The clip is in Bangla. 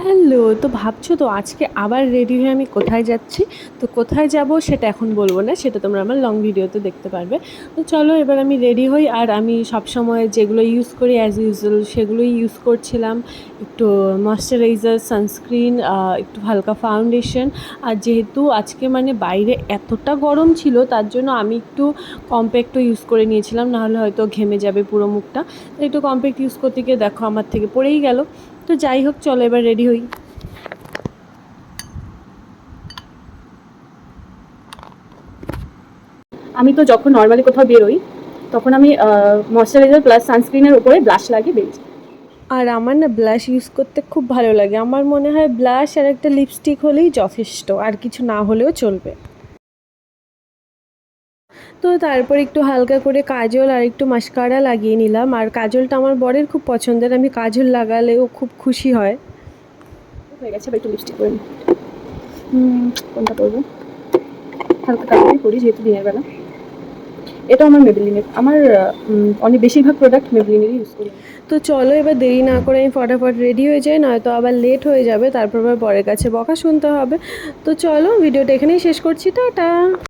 হ্যালো, তো ভাবছো তো আজকে আবার রেডি হয়ে আমি কোথায় যাচ্ছি? তো কোথায় যাব সেটা এখন বলবো না, সেটা তোমরা আমার লং ভিডিওতে দেখতে পারবে। তো চলো এবার আমি রেডি হই, আর আমি সবসময় যেগুলো ইউজ করি অ্যাজ ইউজুয়াল সেগুলোই ইউজ করছিলাম। একটু ময়শ্চারাইজার, সানস্ক্রিন, একটু হালকা ফাউন্ডেশন। আর যেহেতু আজকে মানে বাইরে এতটা গরম ছিল তার জন্য আমি একটু কম্প্যাক্টও ইউজ করে নিয়েছিলাম, নাহলে হয়তো ঘেমে যাবে পুরো মুখটা। তো একটু কম্প্যাক্ট ইউজ করতে গিয়ে দেখো আমার থেকে পড়েই গেল। তো যাই হোক, চলো এবার রেডি হই। আমি তো যখন নর্মালি কোথাও বেরোই তখন আমি ময়শ্চারাইজার প্লাস সানস্ক্রিনের উপরে ব্লাশ লাগিয়ে বেরিয়েছি। আর আমার না ব্লাশ ইউজ করতে খুব ভালো লাগে। আমার মনে হয় ব্লাশ আর একটা লিপস্টিক হলেই যথেষ্ট, আর কিছু না হলেও চলবে। তো তারপর একটু হালকা করে কাজল আর একটু মাস্কারা লাগিয়ে নিলাম। আর কাজলটা আমার বরের খুব পছন্দের, আমি কাজল লাগালেও খুব খুশি হয়। হয়ে গেছে, এবার একটু লিপস্টিক করে নিই। কোনটা করবো? হালকা কালারই করি যেহেতু দিনের বেলা। এটা আমার মেবেলিনের, আমার অনেক বেশিরভাগ প্রোডাক্ট মেবেলিনেরই ইউজ করি। তো চলো এবার দেরি না করে আমি ফটাফট রেডি হয়ে যাই, নয়তো আবার লেট হয়ে যাবে, তারপর আবার বরের কাছে বকা শুনতে হবে। তো চলো ভিডিওটা এখানেই শেষ করছি, টাটা।